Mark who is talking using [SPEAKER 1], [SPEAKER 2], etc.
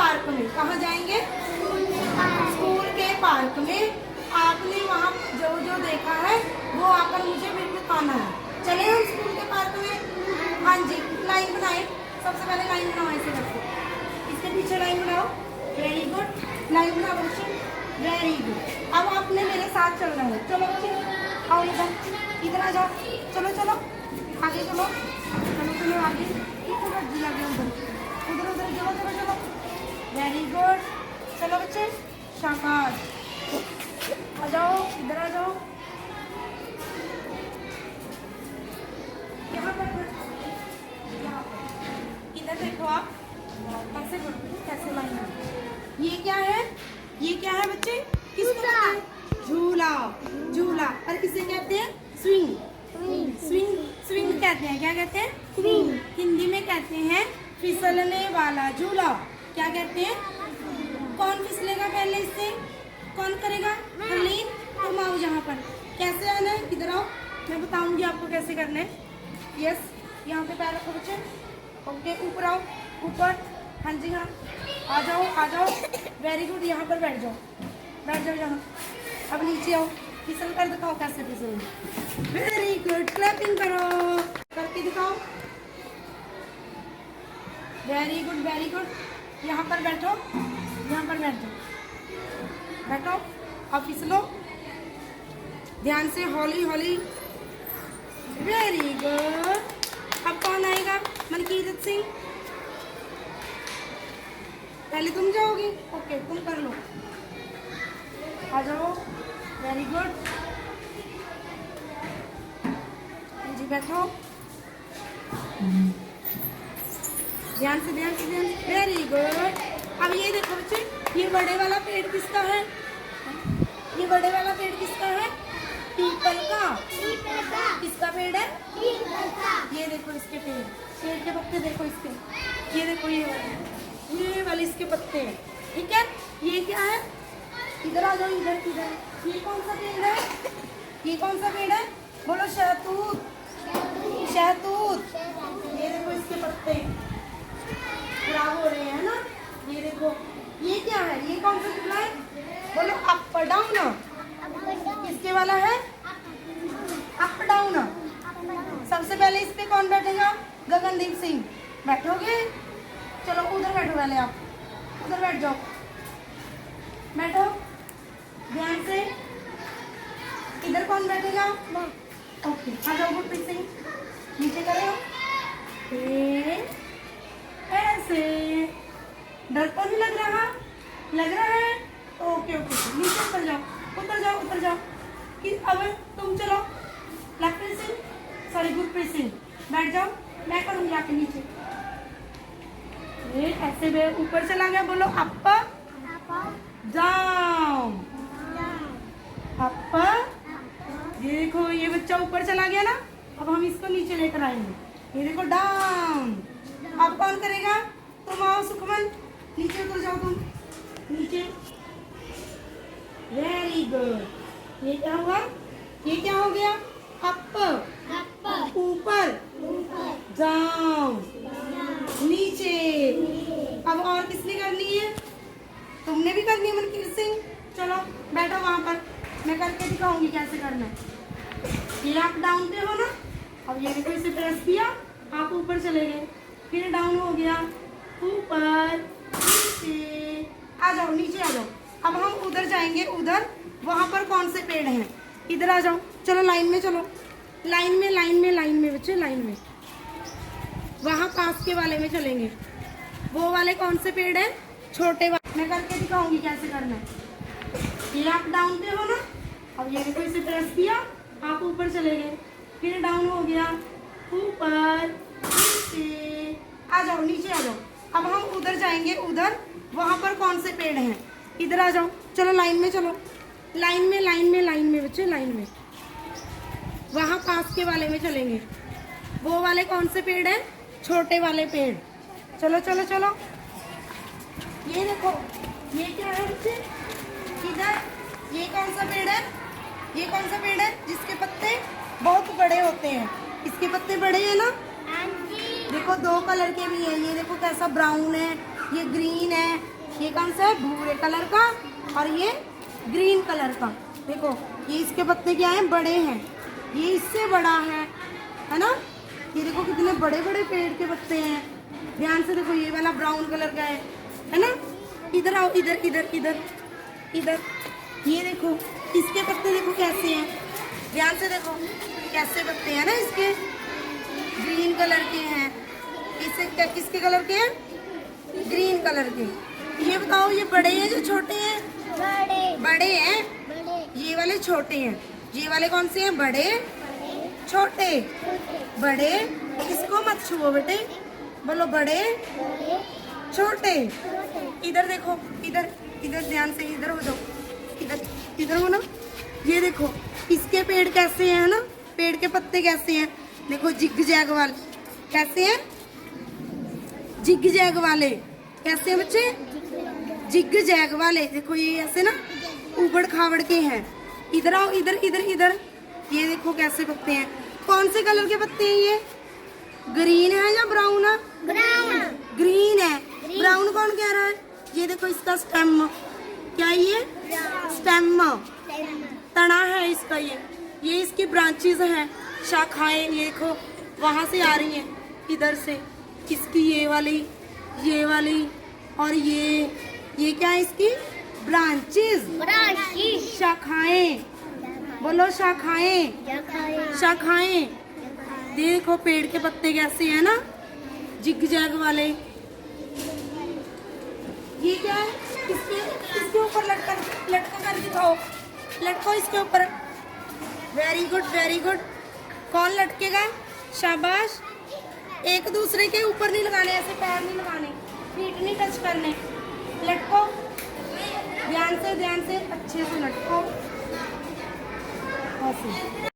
[SPEAKER 1] Park में। कहाँ जाएंगे? स्कूल के पार्क में। आपने वहाँ जो जो देखा है वो आकर मुझे फिर बताना है। चले हम स्कूल के पार्क में? हाँ जी, लाइन बनाए। सबसे पहले लाइन बनाओ ऐसे करके, इसके पीछे लाइन बनाओ। वेरी गुड, लाइन बनाओ बच्चे, वेरी गुड। अब आपने मेरे साथ चलना है। चलो बच्चे आओ, इधर आ जाओ। चलो चलो आगे चलो, चलो चलो आगे। उधर उधर उधर चलो चलो चलो, वेरी गुड। चलो बच्चे, शाबाश। आ जाओ, इधर आ जाओ। यहाँ पर इधर देखो आप, कैसे कैसे लाइन है। ये क्या है? ये क्या है बच्चे? किसको कहते हैं? झूला। झूला। और किसे कहते हैं? स्विंग। स्विंग स्विंग कहते हैं। क्या कहते हैं? स्विंग। हिंदी में कहते हैं फिसलने वाला झूला। क्या कहते हैं? कौन फिसलेगा पहले इससे? कौन करेगा? हरलीन, तुम आओ यहाँ पर। कैसे आना है? इधर आओ, मैं बताऊंगी आपको कैसे करना है। यस, यहाँ पे पैर रखो बच्चे। ओके, ऊपर आओ, ऊपर। हाँ जी हाँ, आ जाओ आ जाओ, वेरी गुड। यहाँ पर बैठ जाओ, बैठ जाओ यहाँ। अब नीचे आओ, फिसल कर दिखाओ कैसे फिसल। वेरी गुड, क्लैपिंग करो, करके दिखाओ। Very good very good. यहाँ पर बैठो, यहाँ पर बैठो, बैठो। अब फिसलो ध्यान से, हौली हौली। Very good. अब कौन आएगा? मनकीरत सिंह। पहले तुम जाओगी? ओके, तुम कर लो। आ जाओ, वेरी गुड जी, बैठो। ध्यान से ध्यान से ध्यान से, वेरी गुड। अब ये देखो बच्चे, ये बड़े वाला पेड़ किसका है? ये बड़े वाला पेड़ किसका है? पीपल का। किसका पेड़ है? पीपल का। ये देखो इसके पेड़, पेड़ के पत्ते देखो इसके। ये देखो ये वाले इसके पत्ते हैं, ठीक है। ये क्या है? इधर आ जाओ, इधर इधर। ये कौन सा पेड़ है? ये कौन सा पेड़ है? बोलो, शहतूत। शहतूत। ये देखो इसके पत्ते खराब हो रहे हैं ना, ये देखो। ये क्या है? ये कौन सा झूला है? बोलो, अप डाउन। किसके वाला है? Up down. सबसे पहले इस पे कौन बैठेगा? गगनदीप सिंह। बैठोगे? चलो उधर बैठो, पहले आप उधर बैठ जाओ, बैठो ध्यान से। इधर कौन बैठेगा? ओके, आ जाओ गुरप्रीत सिंह, नीचे करो। ऐसे। डर तो नहीं लग रहा? लग रहा है? ओके ओके, नीचे उतर जाओ, उतर जाओ उतर जाओ। कि अब तुम चलो, लखप्रीत सिंह, सॉरी गुरप्रीत सिंह, बैठ जाओ। मैं करूँगी आके नीचे। ये ऐसे ऊपर चला गया। बोलो, अप डाउन, अप। ये देखो, ये बच्चा ऊपर चला गया ना, अब हम इसको नीचे लेकर आएंगे। ये देखो, डाउन। अब कौन करेगा? तुम आओ सुखमन, नीचे उतर जाओ तुम, नीचे। Very good. ये क्या हुआ? ये क्या हो गया? अप, ऊपर, डाउन, नीचे। अब और किसने करनी है? तुमने भी करनी है मनकीरत सिंह। चलो बैठो वहां पर, मैं करके दिखाऊंगी कैसे करना है। ये आप डाउन पे हो ना, अब ये देखो, इसे प्रेस किया, आप ऊपर चले गए, फिर डाउन हो गया, ऊपर, नीचे। आ जाओ, नीचे आ जाओ। अब हम उधर जाएंगे, उधर वहां पर कौन से पेड़ हैं? इधर आ जाओ, चलो लाइन में चलो, लाइन में लाइन में लाइन में बच्चे, लाइन में। वहाँ पास के वाले में चलेंगे। वो वाले कौन से पेड़ हैं? छोटे वाले। मैं करके दिखाऊंगी कैसे करना है। ये आप डाउन पे हो ना, अब ये देखो, इसे प्रेस किया, आप ऊपर चले गए, फिर डाउन हो गया, ऊपर, नीचे। आ जाओ, नीचे आ जाओ। अब हम उधर जाएंगे, उधर वहाँ पर कौन से पेड़ हैं? इधर आ जाओ, चलो लाइन में चलो, लाइन में लाइन में लाइन में बच्चे, लाइन में। वहाँ पास के वाले में चलेंगे। वो वाले कौन से पेड़ हैं? छोटे वाले पेड़। चलो चलो चलो। ये देखो, ये क्या है बच्चे? इधर ये कौन सा पेड़ है? ये कौन सा पेड़ है जिसके पत्ते बहुत बड़े होते हैं? इसके पत्ते बड़े हैं ना? देखो, दो कलर के भी हैं। ये देखो कैसा ब्राउन है, ये ग्रीन है, ये कौन सा है? भूरे कलर का, और ये ग्रीन कलर का। देखो ये इसके पत्ते क्या हैं? बड़े हैं। ये इससे बड़ा है ना? ये देखो कितने बड़े बड़े पेड़ के पत्ते हैं। ध्यान से देखो, ये वाला ब्राउन कलर का है ना? इधर आओ, इधर इधर इधर इधर। ये देखो इसके पत्ते देखो कैसे हैं। ध्यान से देखो कैसे पत्ते हैं ना इसके, ग्रीन कलर के हैं। इसे किसके कलर के हैं? ग्रीन कलर के। ये बताओ, ये बड़े हैं जो छोटे हैं? बड़े हैं। ये वाले छोटे हैं। ये वाले कौन से हैं? बड़े छोटे। बड़े, इसको मत छुओ बेटे, बोलो बड़े छोटे। इधर देखो, इधर इधर ध्यान से, इधर हो जाओ, इधर हो ना। ये देखो इसके पेड़ कैसे हैं ना, पेड़ के पत्ते कैसे हैं। देखो जिग जैग वाले कैसे हैं? जिग जैग वाले कैसे हैं बच्चे? जिग जैग वाले। देखो ये ऐसे ना उबड़ खाबड़ के हैं। इधर आओ, इधर इधर इधर। ये देखो कैसे पत्ते हैं। कौन से कलर के पत्ते हैं ये? ग्रीन है या ब्राउन है? ग्रीन है। ब्राउन कौन कह रहा है? ये देखो इसका स्टेम, क्या है ये? स्टेम, तना है इसका। ये इसकी ब्रांचेस हैं, शाखाएं। ये देखो वहां से आ रही हैं, इधर से इसकी ये वाली और ये क्या है इसकी? ब्रांचेस, शाखाएं। बोलो शाखाएं। देखो पेड़ के पत्ते कैसे हैं ना, जिग जैग वाले। ये क्या है? इसके ऊपर लटका कर दिखाओ, लटको इसके ऊपर। Very good. कौन लटकेगा? शाबाश। एक दूसरे के ऊपर नहीं लगाने, ऐसे पैर नहीं लगाने, फीट नहीं टच करने। लटको ध्यान से अच्छे से लटको ऐसे।